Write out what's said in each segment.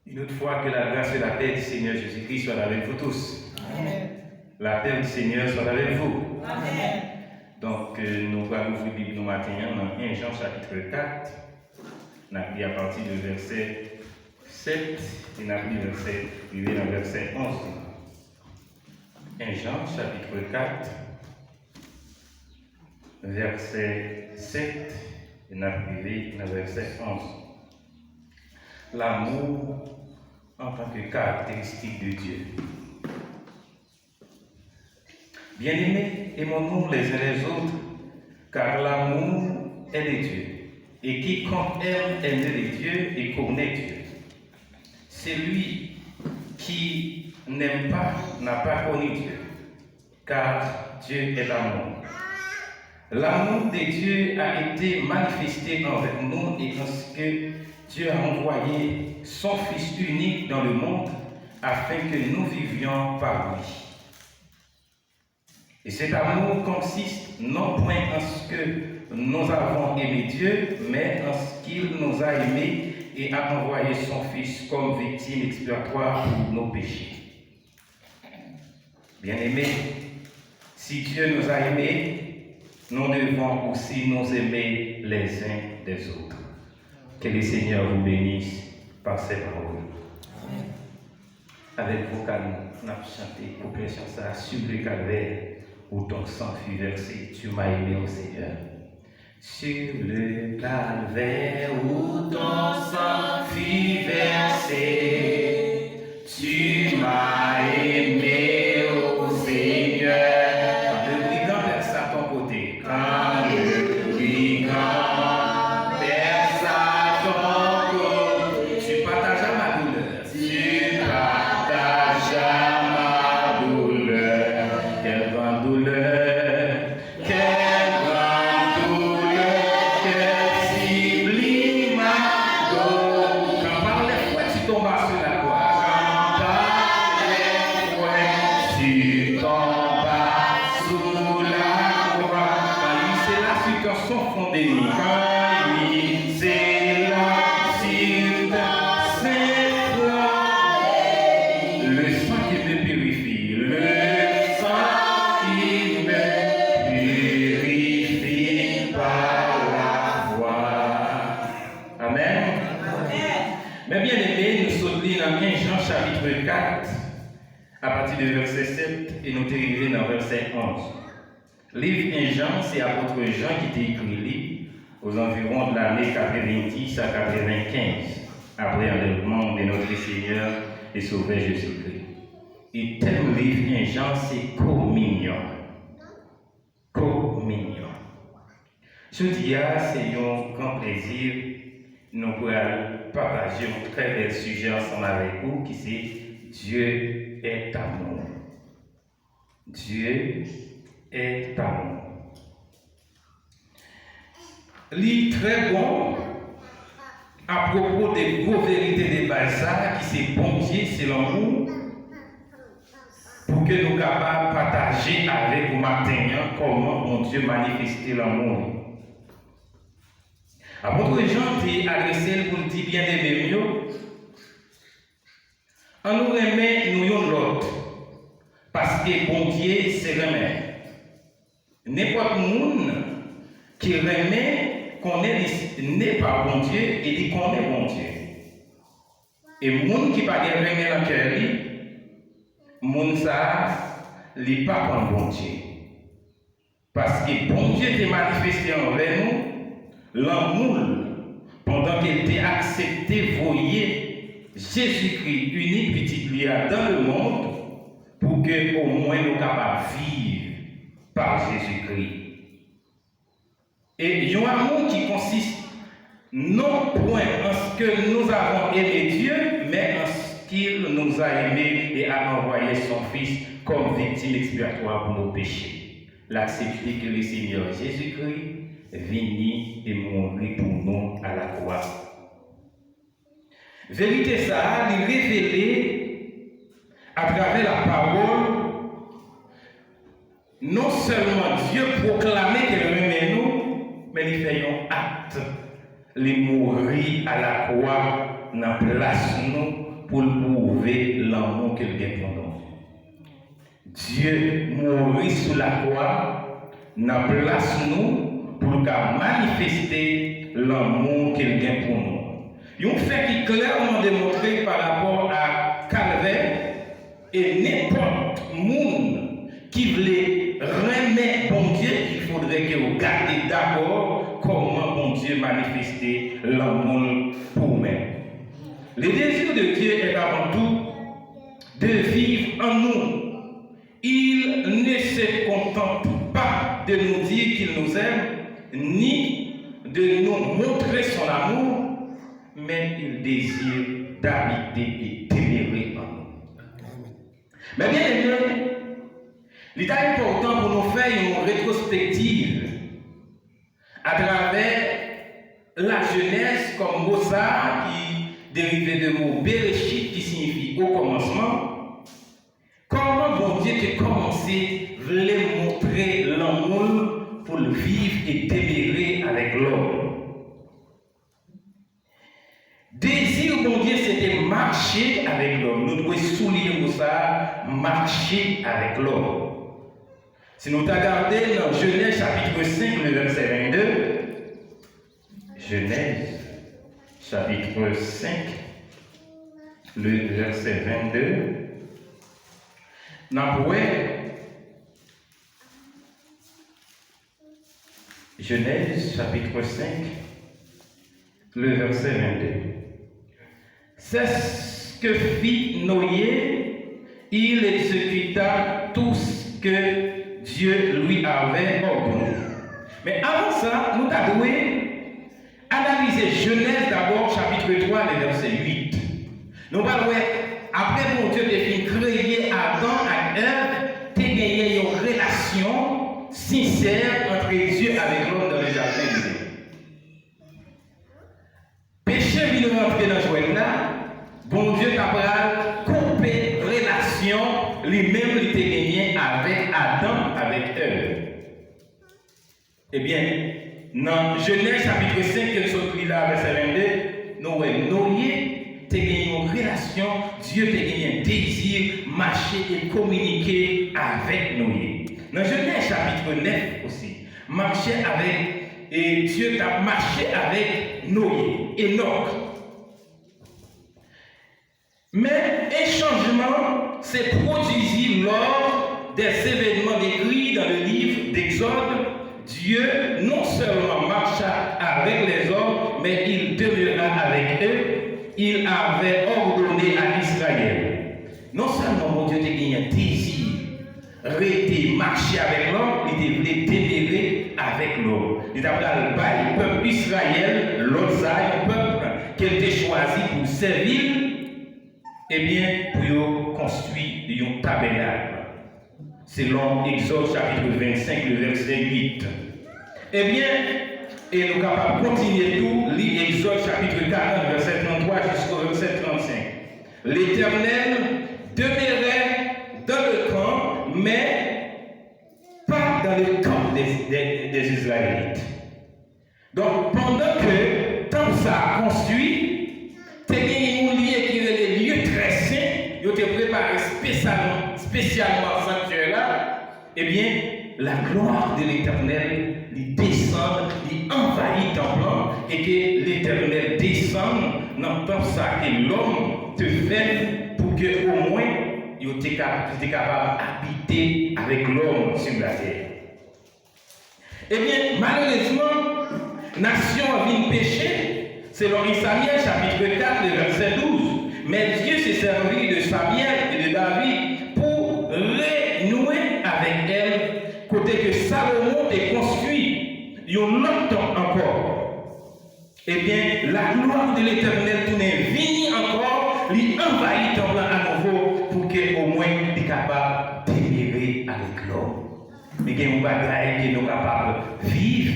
Une autre fois, que la grâce et la paix du Seigneur Jésus-Christ soient avec vous tous. Amen. La paix du Seigneur soit avec vous. Amen. Donc, nous allons ouvrir la Bible nous matin dans 1 Jean chapitre 4. On a pris à partir du verset 7 et on a pris le verset 11. 1 Jean chapitre 4, verset 7 et on a pris le verset 11. L'amour en tant que caractéristique de Dieu. Bien-aimés, aimons-nous les uns les autres, car l'amour est de Dieu. Et quiconque aime est né de Dieu et connaît Dieu. Celui qui n'aime pas n'a pas connu Dieu, car Dieu est l'amour. L'amour de Dieu a été manifesté envers nous et parce que Dieu a envoyé son Fils unique dans le monde afin que nous vivions par lui. Et cet amour consiste non point en ce que nous avons aimé Dieu, mais en ce qu'il nous a aimés et a envoyé son Fils comme victime expiatoire pour nos péchés. Bien-aimés, si Dieu nous a aimés, nous devons aussi nous aimer les uns des autres. Que le Seigneur vous bénisse par ses paroles. Avec vos calmes, nous avons chanté pour que ça sur le calvaire où ton sang fut versé. Tu m'as aimé au Seigneur. Sur le calvaire où ton sang fut versé, tu m'as aimé au Seigneur. Quand le brigand verse à ton côté, quand le brigand verse à ton côté, tu partages ma douleur. Tu partages ma douleur. Quelle grande douleur. Quelle grande douleur. Quelle sublime douleur. Quand par les fouets tu tombes sur la croix. Quand par les fouets tu tombes sous la croix. Quand il c'est là sur ton sang fondé. Quand il c'est là sur ton sein. Le sang qui me purifie. Le sang qui me purifie par la foi. Amen. Mais bien aimé, nous sommes dans 1 Jean chapitre 4, à partir du verset 7, et nous arrivons dans verset 11. Livre 1 Jean, c'est l'apôtre Jean qui t'a écrit aux environs de l'année 90 à 95, après l'enlèvement de notre Seigneur et Sauveur Jésus-Christ. Et thème livre 1 Jean, c'est communion. Communion. Je dis, c'est un grand plaisir, nous pourrons partager un très bel sujet ensemble avec vous, qui c'est Dieu est amour. Dieu est amour. Lit très bon à propos des gros vérités de Balzac, qui c'est bon Dieu, c'est l'amour, pour que nous capables de partager avec vous maintenant comment bon Dieu manifeste l'amour. Apôtre Jean t'a adressé pour dire bien aimé mieux. On nous remet nous l'autre. Parce que bon Dieu c'est remet. N'importe monde qui remet qu'on n'est pas bon Dieu et dit qu'on est bon Dieu. Et monde qui pas remet dans le cœur, monde ça, n'est pas comme bon Dieu. Parce que bon Dieu t'est manifesté envers nous. L'amour, pendant qu'il était accepté, voyez Jésus-Christ, unique petit lui dans le monde, pour que au moins nous capables de vivre par Jésus-Christ. Et il y a un amour qui consiste non point en ce que nous avons aimé Dieu, mais en ce qu'il nous a aimés et a envoyé son Fils comme victime expiatoire pour nos péchés. L'accepter que le Seigneur Jésus-Christ venu et mourir pour nous à la croix. Vérité ça, il révélé à travers la parole, non seulement Dieu proclamait qu'il remet nous, mais il fait un acte, il mourir à la croix dans place nous pour prouver l'amour qu'il a pour nous. Dieu mourit sous la croix, dans place nous pour manifester l'amour qu'il a pour nous. Un fait qui est clairement démontré par rapport à Calvaire et n'importe monde qui voulait remettre bon Dieu, il faudrait que vous gardiez d'abord comment bon Dieu manifestait l'amour pour nous-mêmes. Le désir de Dieu est avant tout de vivre en nous. Il ne se contente pas de nous dire qu'il nous aime, ni de nous montrer son amour, mais il désire d'habiter et demeurer en nous. Mais bien aimé, il est important pour nous faire une rétrospective à travers la Genèse comme mot ça qui dérivé de mot Bereshit qui signifie au commencement. Comment bon Dieu a commencé voulait montrer l'amour pour le vivre et demeurer avec l'homme. Désir bon Dieu, c'était marcher avec l'homme. Nous devons souligner pour ça, marcher avec l'homme. Si nous regardons dans Genèse chapitre 5, le verset 22, Genèse chapitre 5, le verset 22, nous pouvons Genèse chapitre 5, le verset 22. C'est ce que fit Noé, il exécuta tout ce que Dieu lui avait ordonné. Mais avant ça, nous devons analyser Genèse d'abord, chapitre 3, le verset 8. Nous allons après mon Dieu de créer Adam et Ève, tu as gagné une relation sincère entre Dieu avec l'homme dans le jardin d'Éden. Péché vient rentrer dans ce joie là. Bon Dieu t'a coupé relation lui-même il t'a gagné avec Adam, avec Ève. Eh bien, dans Genèse chapitre 5, que nous là, verset 22, nous voyons Noé t'a gagné une relation, Dieu t'a gagné un désir, marcher et communiquer avec Noé. Dans Genèse chapitre 9 aussi, marcher avec, et Dieu t'a marché avec Noé, Enoch. Mais un changement s'est produit lors des événements décrits dans le livre d'Exode. Dieu non seulement marcha avec les hommes, mais il demeura avec eux. Il avait ordonné à Israël. Non seulement mon Dieu t'a gagné un désir, rester marcher avec l'homme, il voulait demeurer avec l'homme. Il a dit le peuple Israël, l'autre peuple qu'il a choisi pour servir. Eh bien, pour construire un tabernacle. Selon Exode chapitre 25, le verset 8. Eh bien, et nous sommes capables de continuer tout, lire Exode chapitre 40, verset 33 jusqu'au verset 35. L'Éternel demeurait dans le camp, mais pas dans le camp des Israélites. Donc, pendant que tant ça a construit, ils ont préparé spécialement sanctuaire là, eh bien, la gloire de l'Éternel descend, envahit ton plan, et que l'Éternel descend dans tout ça que l'homme te fait pour que au moins il était capable d'habiter avec l'homme sur la terre. Eh bien, malheureusement, nation a vu péché, selon Isaïe chapitre 4, verset 12. Mais Dieu s'est servi de Samuel et de David pour renouer avec elle, côté que Salomon est construit, il y a longtemps encore. Eh bien, la gloire de l'Éternel tourne venue encore, lui envahit ton plan à nouveau pour qu'au moins il est capable d'aimer avec l'homme. Mais qu'il y a une bagaille que nous sommes capables de vivre,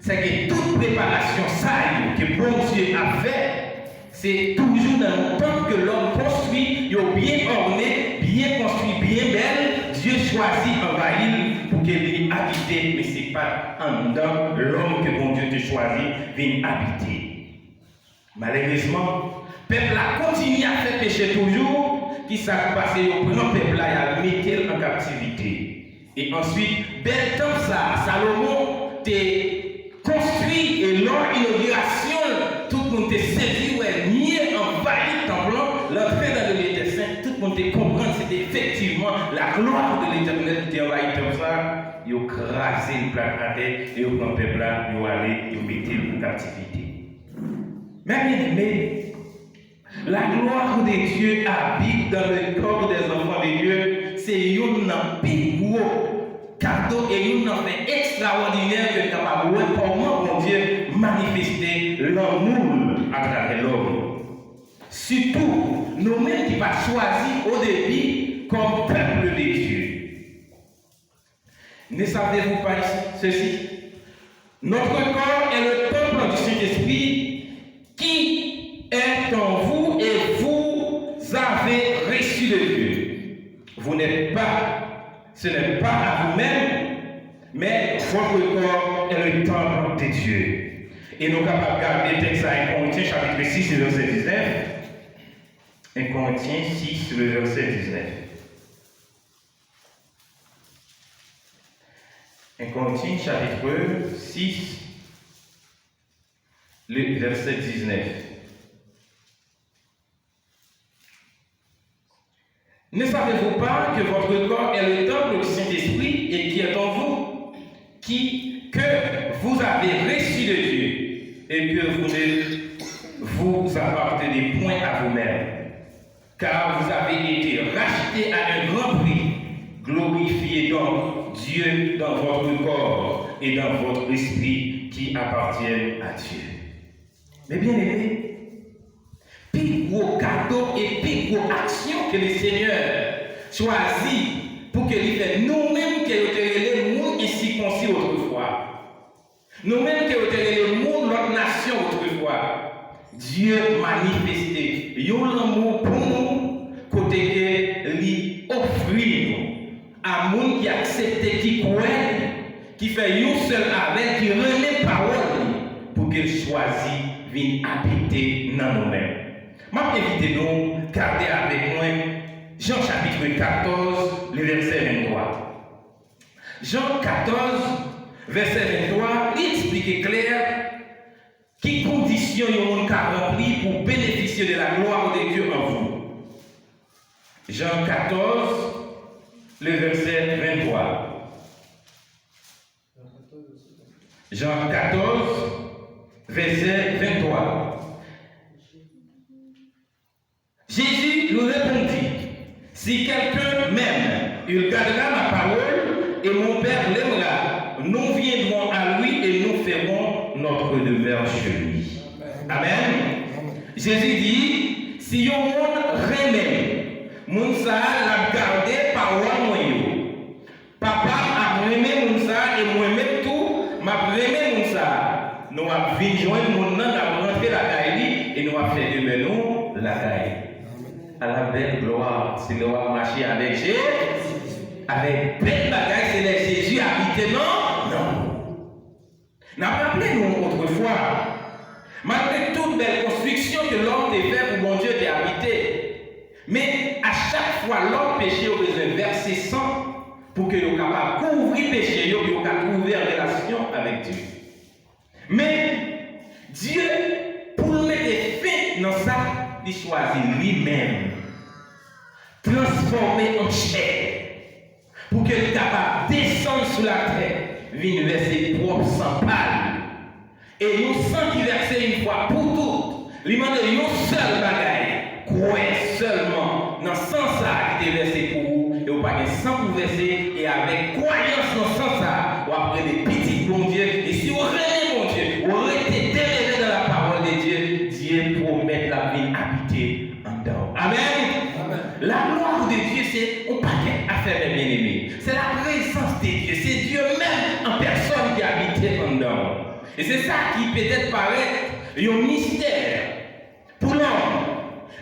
c'est que toute préparation sale que bon Dieu a fait, c'est toujours dans le temps que l'homme construit, il est bien orné, bien construit, bien belle. Dieu choisit envahir pour qu'il vienne habiter, mais ce n'est pas en dedans l'homme que bon Dieu te choisit vienne habiter. Malheureusement, le peuple a continué à faire pécher s'est passé, il prend le peuple là, il mettait en captivité. Et ensuite, bel temps ça, Salomon t'est construit et lors de l'inauguration, tout le monde t'est saisi, ouais, nié, envahi le temple, l'entrée dans le lieu des saints, tout le monde t'est compris, c'était effectivement la gloire de l'Éternel qui était envahi comme ça. Ils ont crasé une plaque à terre et ils ont pris le peuple là, ils ont allé, ils ont mis en captivité. Mais bien aimé, la gloire de Dieu habite dans le corps des enfants de Dieu. C'est un plus gros cadeau et un fait extraordinaire que nous avons capable de comment bon Dieu manifester l'amour à travers l'homme. Surtout, nous-mêmes qui va choisir au début comme peuple de Dieu. Ne savez-vous pas ceci? Notre corps est le temple du Saint-Esprit qui est en vous et vous avez reçu de Dieu. Vous n'êtes pas, ce n'est pas à vous-même, mais votre corps est le temple de Dieu. Et nous sommes capables de garder le texte à 1 Corinthiens chapitre 6, verset 19. 1 Corinthiens 6, le verset 19. 1 Corinthiens chapitre 6, le verset 19. Ne savez-vous pas que votre corps est le temple du Saint-Esprit et qui est en vous, que vous avez reçu de Dieu et que vous ne vous appartenez point à vous-même, car vous avez été rachetés à un grand prix. Glorifiez donc Dieu dans votre corps et dans votre esprit qui appartiennent à Dieu. Mais bien aimé, plus gros cadeau et plus gros action que le Seigneur choisit pour que nous fassions nous-mêmes qui avons été les mondes ici concis autrefois. Nous-mêmes qui avons été les mondes, notre nation autrefois. Dieu manifesté. L'amour pour nous, côté que lui offrir nous. À monde qui accepte, qui croit, qui fait un seul avec, qui remet parole pour qu'il choisisse venir habiter dans nous-mêmes. Je invite nous à garder avec moi Jean chapitre 14, le verset 23. Jean 14, verset 23, il explique clair qui conditions le monde a rempli pour bénéficier de la gloire de Dieu en vous. Jean 14, le verset 23. Jean 14, verset 23. Jésus nous répondit, si quelqu'un m'aime, il gardera ma parole et mon Père l'aimera. Nous viendrons à lui et nous ferons notre demeure chez lui. Amen. Jésus dit, si on remet, mon sa l'a gardé parole moyo. Papa a remet mon sa et moi-même tout, m'a remet mon sa. Nous avons vu joindre mon nom, nous avons rentré la caille et nous avons fait de nous la caille. À la belle gloire, c'est nous avons marché avec Jésus. Avec belle bagaille, c'est les Jésus habité, non? Non. Nous avons appelé nous autrefois. Malgré toute belle construction que l'homme a fait pour mon Dieu d'habiter. Mais à chaque fois, l'homme péché au besoin verser sang pour que nous capable de couvrir le péché, pour nous trouver en relation avec Dieu. Mais Dieu, pour mettre fin dans ça, il choisit lui-même, transformer en chair, pour qu'il soit capable de descendre sur la terre, venir verser propre sang pâle. Et nous sang qui versait une fois pour toutes, lui demande une seule bagaille, croire seulement dans le sang ça qui est versé pour vous, et vous pas de sang pour verser, et avec croyance dans le sang ça, vous apprenez des petits bons Dieu, et si vous renez mon Dieu, vous restez délégué dans la parole de Dieu, Dieu promet la vie habitée en dedans. Amen. Amen. La gloire de Dieu, c'est un paquet à faire, mes bien-aimés. C'est la présence de Dieu, c'est Dieu même en personne qui habite en dedans. Et c'est ça qui peut-être paraît un mystère pour l'homme.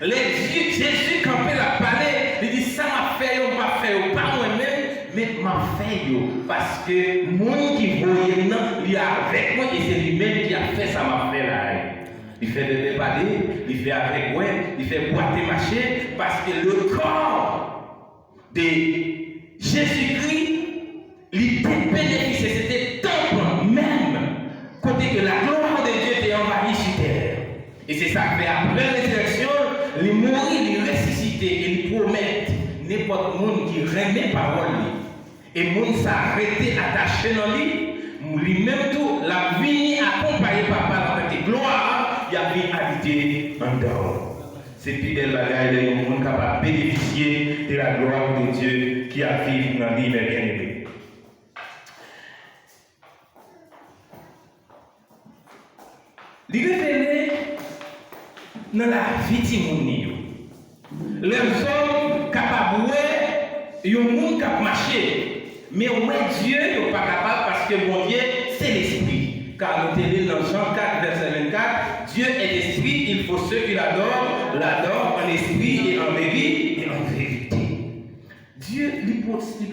Les dieux, Jésus, quand il a parlé, il dit ça m'a fait, on m'a fait, pas moi-même, mais m'a fait, parce que mon qui voyait, il est avec moi et c'est lui-même qui a fait ça m'a fait là. Il fait bébé parler, il fait avec ouais, il fait boiter marcher, parce que le corps de Jésus-Christ, il était bénéficié, c'était temple même, côté que la gloire de Dieu était envahie sur terre. Et c'est ça que fait après la résurrection, il mourit, il ressuscité, et il promet n'importe monde qui remet parole. Et le monde s'arrêté attaché dans lui. Lui-même tout, la vie accompagnée par la gloire, il a vu habiter en dehors. C'est plus belle bagaille de le monde capable de bénéficier de la gloire de Dieu qui a vécu dans lui, mais bien aimé. Il révélé dans la vie de monde. Les hommes capables de voir, un monde qui a marché. Mais ouais, Dieu n'est pas capable parce que mon Dieu, c'est l'esprit. Car nous tenons dans Jean 4, verset 24, Dieu est esprit, il faut ceux qui l'adorent en esprit et en vérité. Dieu lui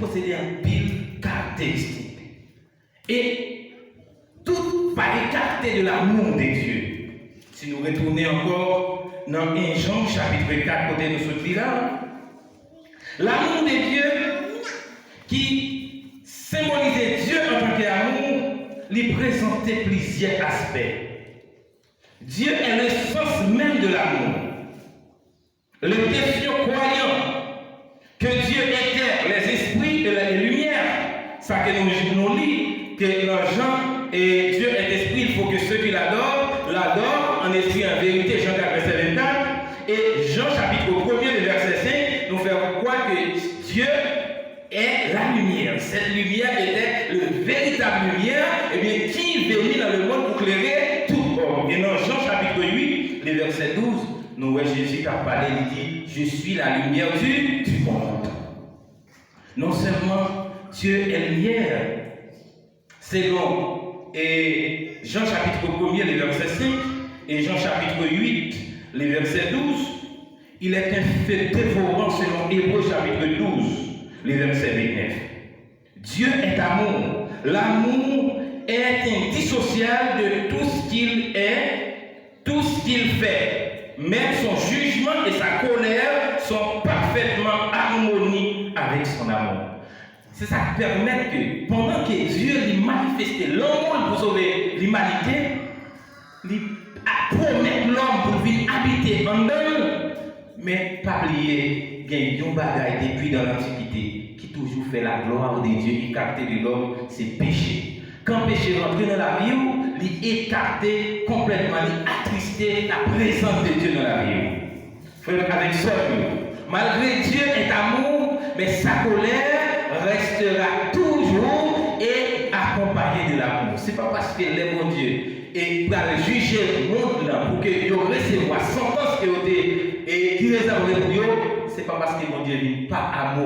possédait un pile caractéristique. Et tout par les caractères de l'amour de Dieu. Si nous retournons encore dans 1 Jean chapitre 4, côté de ce là, l'amour de Dieu qui symboliser Dieu en tant qu'amour, lui présentait plusieurs aspects. Dieu est le sens même de l'amour. Le question croyant que Dieu était les esprits et les lumières, ça que nous lit, que l'argent et Dieu est esprit, il faut que ceux qui l'adorent en esprit et en vérité, Jean 4, verset 24, et Jean chapitre 1er, verset 5, nous fait croire que Dieu est la lumière. Cette lumière était le véritable lumière, et bien qui venait dans le monde pour éclairer tout homme. Et dans Jean chapitre 8, le verset 12, nous voyons Jésus qui a parlé, il dit, je suis la lumière du monde. Non seulement Dieu est lumière, selon Jean chapitre 1er, le verset 5, et Jean chapitre 8, le verset 12, il est un fait dévorant selon Hébreux chapitre 12. Le verset 29. Dieu est amour. L'amour est indissociable de tout ce qu'il est, tout ce qu'il fait. Même son jugement et sa colère sont parfaitement harmonie avec son amour. C'est ça qui permet que pendant que Dieu lui manifestait l'amour pour sauver l'humanité, il promet l'homme pour venir habiter en homme, mais pas oublier. Il y a un bagage depuis dans l'Antiquité qui toujours fait la gloire de Dieu, écarter de l'homme, c'est péché. Quand le péché rentre dans la vie, il écarter complètement, il attrister la présence de Dieu dans la vie. Frère, avec ça, malgré Dieu est amour, mais sa colère restera toujours et accompagnée de l'amour. Ce n'est pas parce qu'il est mon Dieu et va juger le monde là pour qu'il recevoir sentence et qui les a pour eux, c'est pas parce que mon Dieu n'est pas amour.